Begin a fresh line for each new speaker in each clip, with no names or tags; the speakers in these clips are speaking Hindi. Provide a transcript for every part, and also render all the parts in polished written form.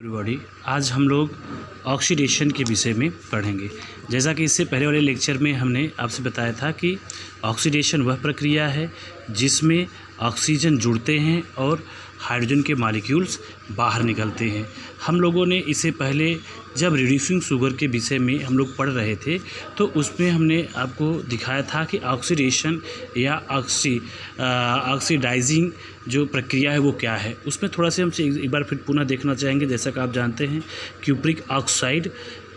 एवरीबॉडी, आज हम लोग ऑक्सीडेशन के विषय में पढ़ेंगे। जैसा कि इससे पहले वाले लेक्चर में हमने आपसे बताया था कि ऑक्सीडेशन वह प्रक्रिया है जिसमें ऑक्सीजन जुड़ते हैं और हाइड्रोजन के मॉलिक्यूल्स बाहर निकलते हैं। हम लोगों ने इससे पहले जब रिड्यूसिंग शुगर के विषय में हम लोग पढ़ रहे थे तो उसमें हमने आपको दिखाया था कि ऑक्सीडेशन या ऑक्सीडाइजिंग जो प्रक्रिया है वो क्या है। उसमें थोड़ा सा हमसे एक बार फिर पुनः देखना चाहेंगे। जैसा कि आप जानते हैं क्यूप्रिक ऑक्साइड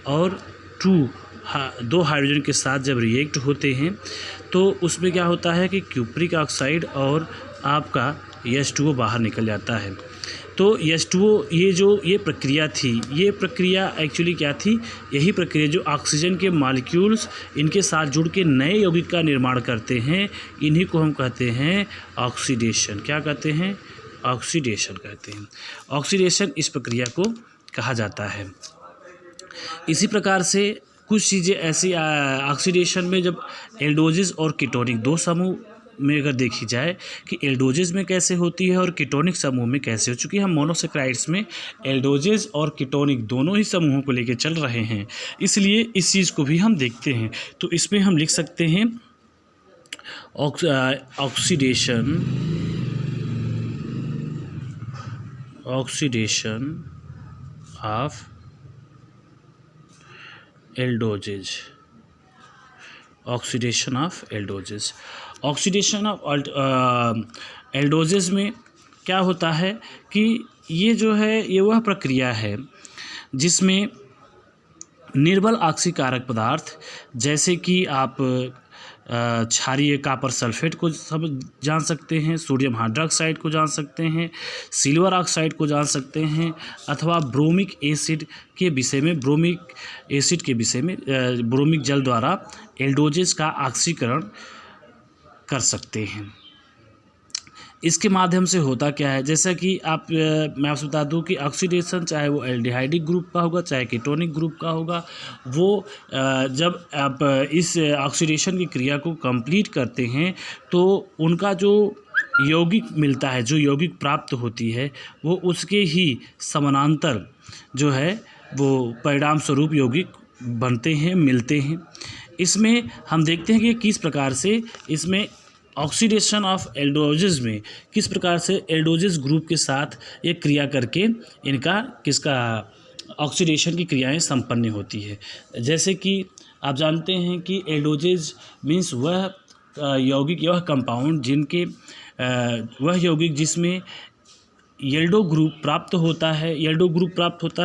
और दो हाइड्रोजन के साथ जब रिएक्ट होते हैं तो उसमें क्या होता है कि क्यूप्रिक ऑक्साइड और आपका H2O बाहर निकल जाता है। तो H2O ये प्रक्रिया थी, ये प्रक्रिया एक्चुअली क्या थी, यही प्रक्रिया जो ऑक्सीजन के मॉलिक्यूल्स इनके साथ जुड़ के नए यौगिक का निर्माण करते हैं, इन्हीं को हम कहते हैं ऑक्सीडेशन। क्या कहते हैं? ऑक्सीडेशन कहते हैं। ऑक्सीडेशन इस प्रक्रिया को कहा जाता है। इसी प्रकार से कुछ चीज़ें ऐसी ऑक्सीडेशन में जब एल्डोजिस और कीटोनिक दो समूह में अगर देखी जाए कि एल्डोजिस में कैसे होती है और कीटोनिक समूह में कैसे हो, चूँकि हम मोनोसेक्राइड्स में एल्डोजिस और कीटोनिक दोनों ही समूहों को लेकर चल रहे हैं, इसलिए इस चीज़ को भी हम देखते हैं। तो इसमें हम लिख सकते हैं oxidation of aldoses. Oxidation of aldoses. Oxidation of aldoses में क्या होता है कि ये जो है ये वह प्रक्रिया है जिसमें निर्बल ऑक्सीकारक पदार्थ जैसे कि आप क्षारीय कॉपर सल्फेट को सब जान सकते हैं, सोडियम हाइड्रोक्साइड को जान सकते हैं, सिल्वर ऑक्साइड को जान सकते हैं, अथवा ब्रोमिक एसिड के विषय में ब्रोमिक जल द्वारा एल्डोजिस का ऑक्सीकरण कर सकते हैं। इसके माध्यम से होता क्या है, जैसा कि मैं आपसे बता दूं कि ऑक्सीडेशन चाहे वो एल्डिहाइडिक ग्रुप का होगा चाहे कीटोनिक ग्रुप का होगा, वो जब आप इस ऑक्सीडेशन की क्रिया को कंप्लीट करते हैं तो उनका जो यौगिक मिलता है, जो यौगिक प्राप्त होती है, वो उसके ही समानांतर जो है वो परिणाम स्वरूप यौगिक बनते हैं, मिलते हैं। इसमें हम देखते हैं कि किस प्रकार से इसमें ऑक्सीडेशन ऑफ एल्डोजिस में किस प्रकार से एल्डोजिस ग्रुप के साथ ये क्रिया करके किसका ऑक्सीडेशन की क्रियाएं संपन्न होती है। जैसे कि आप जानते हैं कि एल्डोजिस मीन्स वह यौगिक, वह कंपाउंड वह यौगिक जिसमें येल्डो ग्रुप प्राप्त होता है,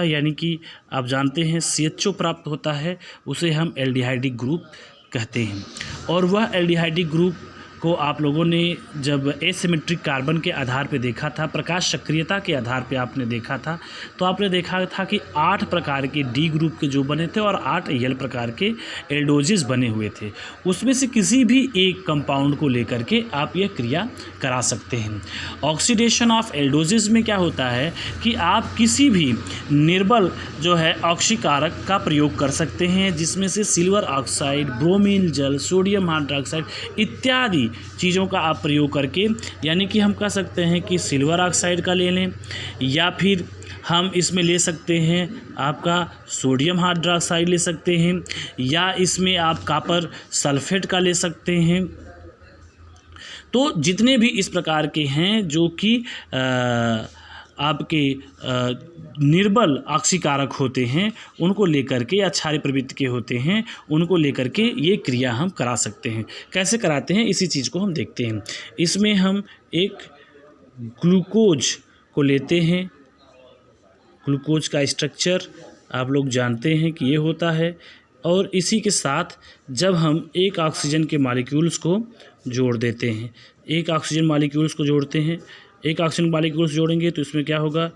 यानी कि आप जानते हैं CHO प्राप्त होता है, उसे हम एल्डिहाइडिक ग्रुप कहते हैं। और वह एल्डिहाइडिक ग्रुप को आप लोगों ने जब एसिमेट्रिक कार्बन के आधार पे देखा था, प्रकाश सक्रियता के आधार पे आपने देखा था, तो आपने देखा था कि 8 प्रकार के D ग्रुप के जो बने थे और 8 L प्रकार के एल्डोजिस बने हुए थे। उसमें से किसी भी एक कंपाउंड को लेकर के आप यह क्रिया करा सकते हैं। ऑक्सीडेशन ऑफ एल्डोजिस में क्या होता है कि आप किसी भी निर्बल जो है ऑक्सीकारक का प्रयोग कर सकते हैं, जिसमें से सिल्वर ऑक्साइड, ब्रोमीन जल, सोडियम हाइड्रोक्साइड इत्यादि चीज़ों का आप प्रयोग करके, यानी कि हम कह सकते हैं कि सिल्वर ऑक्साइड का ले लें, या फिर हम इसमें ले सकते हैं आपका सोडियम हाइड्रोक्साइड ले सकते हैं, या इसमें आप कॉपर सल्फेट का ले सकते हैं। तो जितने भी इस प्रकार के हैं जो कि आपके निर्बल ऑक्सीकारक होते हैं, उनको लेकर के, या क्षारीय प्रवृत्ति के होते हैं, उनको लेकर के ये क्रिया हम करा सकते हैं। कैसे कराते हैं इसी चीज़ को हम देखते हैं। इसमें हम एक ग्लूकोज को लेते हैं। ग्लूकोज का स्ट्रक्चर आप लोग जानते हैं कि ये होता है, और इसी के साथ जब हम एक ऑक्सीजन के मॉलिक्यूल्स को जोड़ देते हैं, एक ऑक्सीजन मॉलिक्यूल्स को जोड़ेंगे तो इसमें क्या होगा,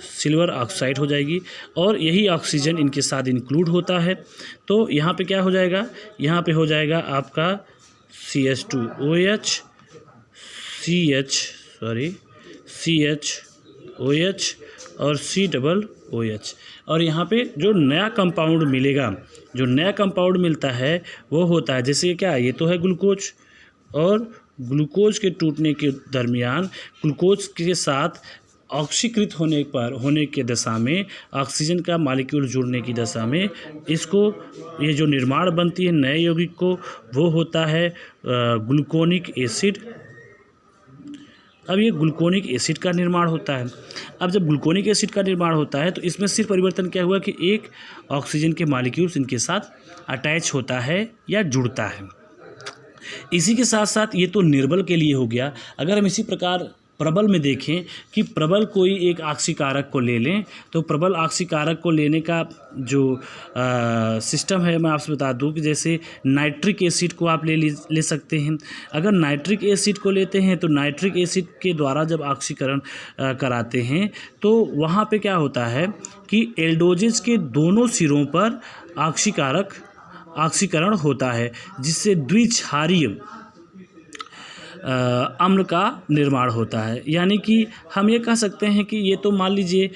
सिल्वर ऑक्साइड हो जाएगी, और यही ऑक्सीजन इनके साथ इंक्लूड होता है। तो यहाँ पे क्या हो जाएगा, यहाँ पे हो जाएगा आपका CH2OH और COOH, और यहाँ पे जो नया कंपाउंड मिलता है वो होता है, जैसे क्या, ये तो है ग्लूकोज, और ग्लूकोज के टूटने के दरमियान ग्लूकोज के साथ ऑक्सीकृत होने के दशा में, ऑक्सीजन का मॉलिक्यूल जुड़ने की दशा में इसको, ये जो निर्माण बनती है नए यौगिक को, वो होता है ग्लूकोनिक एसिड। अब ये ग्लूकोनिक एसिड का निर्माण होता है। अब जब ग्लूकोनिक एसिड का निर्माण होता है तो इसमें सिर्फ परिवर्तन क्या हुआ कि एक ऑक्सीजन के मॉलिक्यूल्स इनके साथ अटैच होता है या जुड़ता है। इसी के साथ साथ ये तो निर्बल के लिए हो गया। अगर हम इसी प्रकार प्रबल में देखें कि प्रबल कोई एक ऑक्सीकारक को ले लें, तो प्रबल ऑक्सीकारक को लेने का जो सिस्टम है, मैं आपसे बता दूं कि जैसे नाइट्रिक एसिड को आप ले सकते हैं। अगर नाइट्रिक एसिड को लेते हैं तो नाइट्रिक एसिड के द्वारा जब ऑक्सीकरण कराते हैं तो वहाँ पे क्या होता है कि एल्डोजेज के दोनों सिरों पर ऑक्सीकरण होता है, जिससे द्विक्षारीय अम्ल का निर्माण होता है। यानी कि हम ये कह सकते हैं कि ये तो मान लीजिए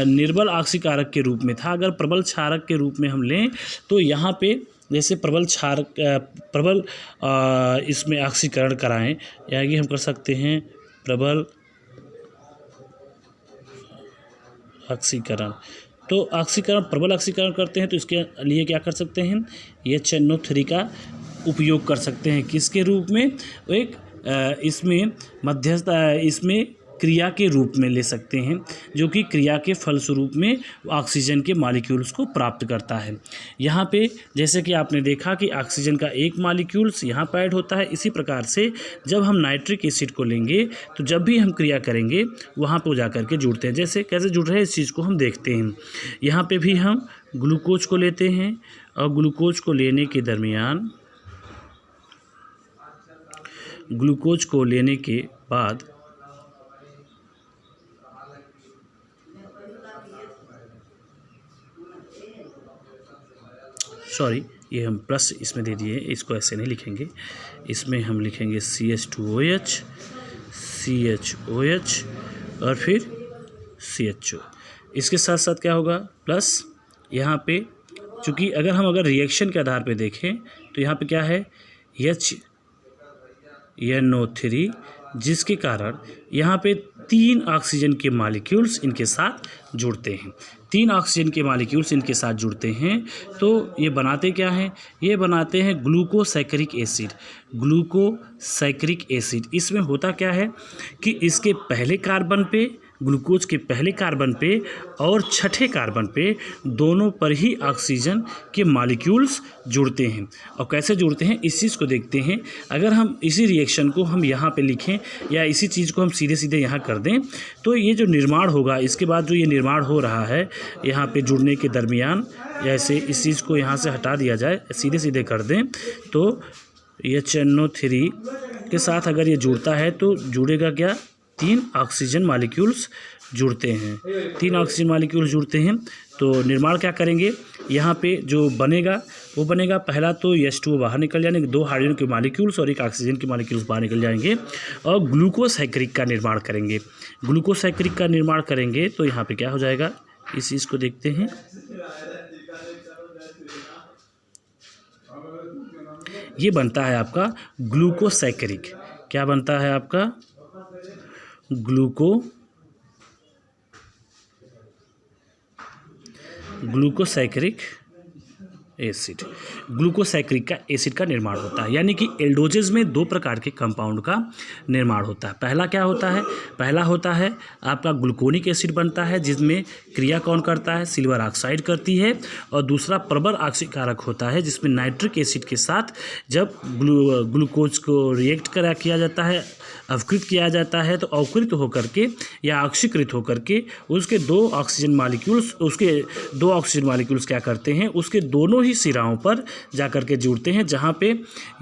निर्बल ऑक्सीकारक के रूप में था। अगर प्रबल क्षारक के रूप में हम लें तो यहाँ पे जैसे प्रबल इसमें ऑक्सीकरण कराएं, यानी हम कर सकते हैं प्रबल ऑक्सीकरण। तो प्रबल ऑक्सीकरण करते हैं तो इसके लिए क्या कर सकते हैं, HNO3 का उपयोग कर सकते हैं। किसके रूप में, एक इसमें मध्यस्थ, इसमें क्रिया के रूप में ले सकते हैं, जो कि क्रिया के फलस्वरूप में ऑक्सीजन के मॉलिक्यूल्स को प्राप्त करता है। यहाँ पे जैसे कि आपने देखा कि ऑक्सीजन का एक मॉलिक्यूल्स यहाँ पर ऐड होता है। इसी प्रकार से जब हम नाइट्रिक एसिड को लेंगे तो जब भी हम क्रिया करेंगे वहाँ पर जा कर के जुड़ते हैं। जैसे कैसे जुड़ रहे हैं इस चीज़ को हम देखते हैं। यहाँ पे भी हम ग्लूकोज को लेते हैं और ग्लूकोज को लेने के दरमियान, ग्लूकोज को लेने के बाद ये हम प्लस इसमें दे दिए, इसको ऐसे नहीं लिखेंगे, इसमें हम लिखेंगे CH2OH, CHOH और फिर CHO। इसके साथ साथ क्या होगा, प्लस यहाँ पे चूँकि अगर रिएक्शन के आधार पे देखें तो यहाँ पे क्या है, HNO3, जिसके कारण यहाँ पे 3 ऑक्सीजन के मॉलिक्यूल्स इनके साथ जुड़ते हैं। 3 ऑक्सीजन के मॉलिक्यूल्स इनके साथ जुड़ते हैं तो ये बनाते क्या हैं, ये बनाते हैं ग्लूकोसैकरिक एसिड। ग्लूकोसैकरिक एसिड, इसमें होता क्या है कि इसके पहले कार्बन पे, ग्लूकोज के पहले कार्बन पे और छठे कार्बन पे दोनों पर ही ऑक्सीजन के मॉलिक्यूल्स जुड़ते हैं। और कैसे जुड़ते हैं इस चीज़ को देखते हैं। अगर हम इसी रिएक्शन को हम यहाँ पे लिखें या इसी चीज़ को हम सीधे सीधे यहाँ कर दें तो ये जो निर्माण होगा, इसके बाद जो ये निर्माण हो रहा है यहाँ पे जुड़ने के दरमियान, ऐसे इस चीज़ को यहाँ से हटा दिया जाए, सीधे सीधे कर दें तो HNO3 के साथ अगर ये जुड़ता है तो जुड़ेगा क्या, 3 ऑक्सीजन मॉलिक्यूल्स जुड़ते हैं। 3 ऑक्सीजन मॉलिक्यूल्स जुड़ते हैं तो निर्माण क्या करेंगे, यहाँ पे जो बनेगा वो बनेगा, पहला तो H2O बाहर निकल जाएंगे, 2 हाइड्रोजन के मॉलिक्यूल्स और 1 ऑक्सीजन के मॉलिक्यूल्स बाहर निकल जाएंगे और ग्लूकोसैकरिक का निर्माण करेंगे। ग्लूकोसैकरिक का निर्माण करेंगे तो यहाँ पे क्या हो जाएगा, इस चीज़ को देखते हैं। ये बनता है आपका ग्लूकोसैकरिक। क्या बनता है आपका, ग्लूकोसैकरिक एसिड। ग्लूकोसैकरिक का एसिड का निर्माण होता है। यानी कि एल्डोजेज में 2 प्रकार के कंपाउंड का निर्माण होता है। पहला क्या होता है, पहला होता है आपका ग्लूकोनिक एसिड बनता है, जिसमें क्रिया कौन करता है, सिल्वर ऑक्साइड करती है। और दूसरा प्रबल ऑक्सीकारक होता है, जिसमें नाइट्रिक एसिड के साथ जब ग्लूकोज को रिएक्ट किया जाता है, अवकृत किया जाता है, तो अवकृत होकर के या ऑक्सीकृत होकर के उसके 2 ऑक्सीजन मॉलिक्यूल्स क्या करते हैं, उसके दोनों ही सिराओं पर जाकर के जुड़ते हैं, जहाँ पे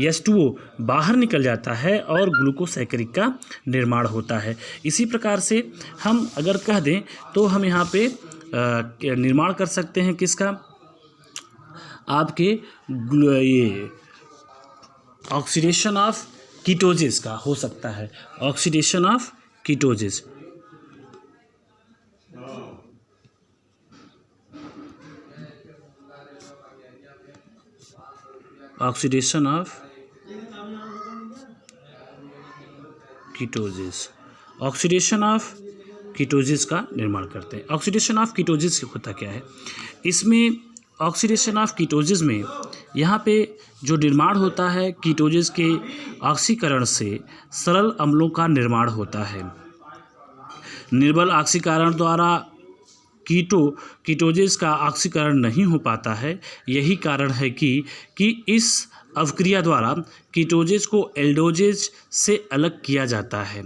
H2O बाहर निकल जाता है और ग्लूकोसैकरिक का निर्माण होता है। इसी प्रकार से हम अगर कह दें तो हम यहाँ पे निर्माण कर सकते हैं किसका, आपके ये ऑक्सीडेशन ऑफ कीटोजेस का हो सकता है। Oxidation of ketoses, oxidation of ketoses, oxidation of ketoses का निर्माण करते हैं। ऑक्सीडेशन ऑफ कीटोजेस होता क्या है? इसमें ऑक्सीडेशन ऑफ कीटोजेस में यहाँ पे जो निर्माण होता है कीटोजेस के ऑक्सीकरण से सरल अम्लों का निर्माण होता है। निर्बल ऑक्सीकरण द्वारा कीटोजेस का ऑक्सीकरण नहीं हो पाता है। यही कारण है कि इस अवक्रिया द्वारा कीटोजेस को एल्डोजेस से अलग किया जाता है।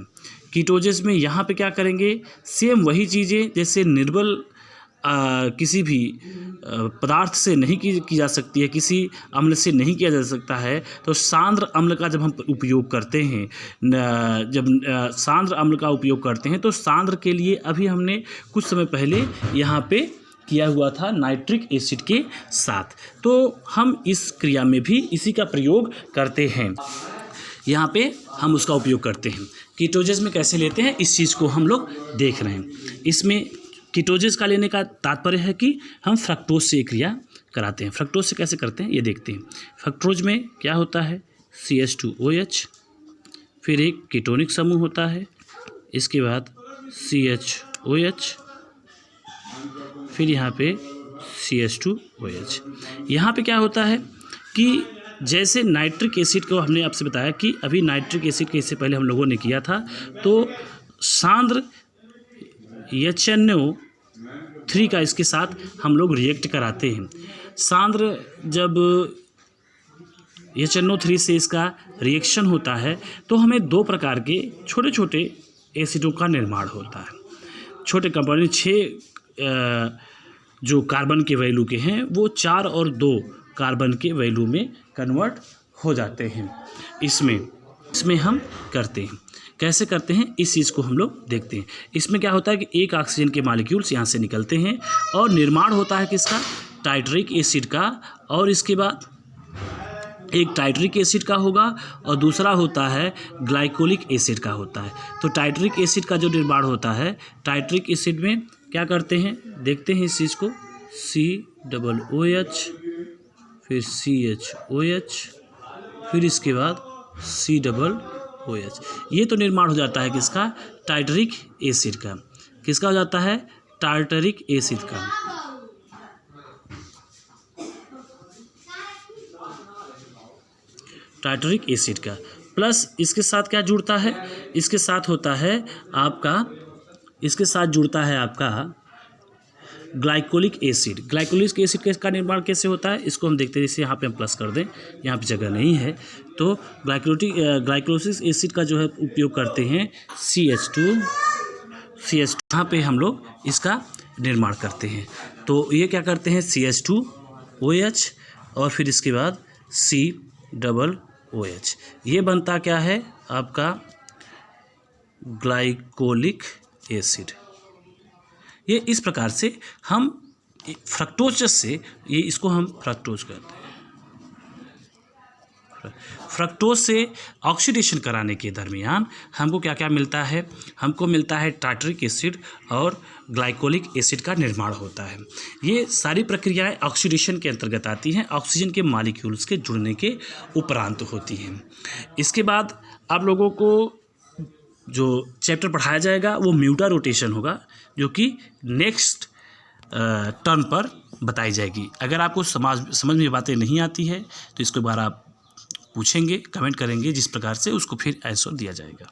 कीटोजेस में यहाँ पे क्या करेंगे, सेम वही चीज़ें जैसे निर्बल किसी भी पदार्थ से नहीं की जा सकती है, किसी अम्ल से नहीं किया जा सकता है, तो सांद्र अम्ल का जब हम उपयोग करते हैं, सांद्र अम्ल का उपयोग करते हैं तो सांद्र के लिए अभी हमने कुछ समय पहले यहाँ पे किया हुआ था नाइट्रिक एसिड के साथ, तो हम इस क्रिया में भी इसी का प्रयोग करते हैं। यहाँ पे हम उसका उपयोग करते हैं। कीटोजेस में कैसे लेते हैं इस चीज़ को हम लोग देख रहे हैं। इसमें कीटोजेस का लेने का तात्पर्य है कि हम फ्रक्टोज से क्रिया कराते हैं। फ्रक्टोज से कैसे करते हैं ये देखते हैं। फ्रक्टोज में क्या होता है, CH2OH, फिर एक कीटोनिक समूह होता है, इसके बाद CHOH, फिर यहाँ पे CH2OH। यहाँ पे क्या होता है कि जैसे नाइट्रिक एसिड को हमने आपसे बताया कि अभी नाइट्रिक एसिड के इससे पहले हम लोगों ने किया था, तो सांद्र HNO3 का इसके साथ हम लोग रिएक्ट कराते हैं। सांद्र जब HNO3 से इसका रिएक्शन होता है तो हमें दो प्रकार के छोटे छोटे एसिडों का निर्माण होता है। छोटे कंपाउंड 6 जो कार्बन के वैल्यू के हैं वो 4 और 2 कार्बन के वैल्यू में कन्वर्ट हो जाते हैं। इसमें हम करते हैं। कैसे करते हैं इस चीज़ को हम लोग देखते हैं। इसमें क्या होता है कि एक ऑक्सीजन के मॉलिक्यूल्स यहाँ से निकलते हैं और निर्माण होता है किसका, टाइट्रिक एसिड का, और इसके बाद एक टाइट्रिक एसिड का होगा और दूसरा होता है ग्लाइकोलिक एसिड का होता है। तो टाइट्रिक एसिड का जो निर्माण होता है, टाइट्रिक एसिड में क्या करते हैं देखते हैं इस चीज़ को, COOH, फिर CHOH, फिर इसके बाद COOH। ये तो निर्माण हो जाता है किसका, टाइट्रिक एसिड का। किसका हो जाता है, टार्टरिक एसिड का। टार्टरिक एसिड का प्लस इसके साथ क्या जुड़ता है, इसके साथ होता है आपका, इसके साथ जुड़ता है आपका ग्लाइकोलिक एसिड। ग्लाइकोलिक एसिड का निर्माण कैसे होता है इसको हम देखते हैं। जैसे यहाँ पे हम प्लस कर दें, यहाँ पे जगह नहीं है, तो ग्लाइकोलिक एसिड का जो है उपयोग करते हैं CH2 यहाँ पे हम लोग इसका निर्माण करते हैं। तो ये क्या करते हैं, CH2OH और फिर इसके बाद COOH। ये बनता क्या है आपका ग्लाइकोलिक एसिड। ये इस प्रकार से हम फ्रक्टोज से, ये इसको हम फ्रक्टोज कहते हैं। फ्रक्टोज से ऑक्सीडेशन कराने के दरमियान हमको क्या क्या मिलता है, हमको मिलता है टार्टरिक एसिड और ग्लाइकोलिक एसिड का निर्माण होता है। ये सारी प्रक्रियाएं ऑक्सीडेशन के अंतर्गत आती हैं, ऑक्सीजन के मॉलिक्यूल्स के जुड़ने के उपरांत होती हैं। इसके बाद आप लोगों को जो चैप्टर पढ़ाया जाएगा वो म्यूटा रोटेशन होगा, जो कि नेक्स्ट टर्म पर बताई जाएगी। अगर आपको समझ में बातें नहीं आती है तो इसके बारे आप पूछेंगे, कमेंट करेंगे, जिस प्रकार से उसको फिर आंसर दिया जाएगा।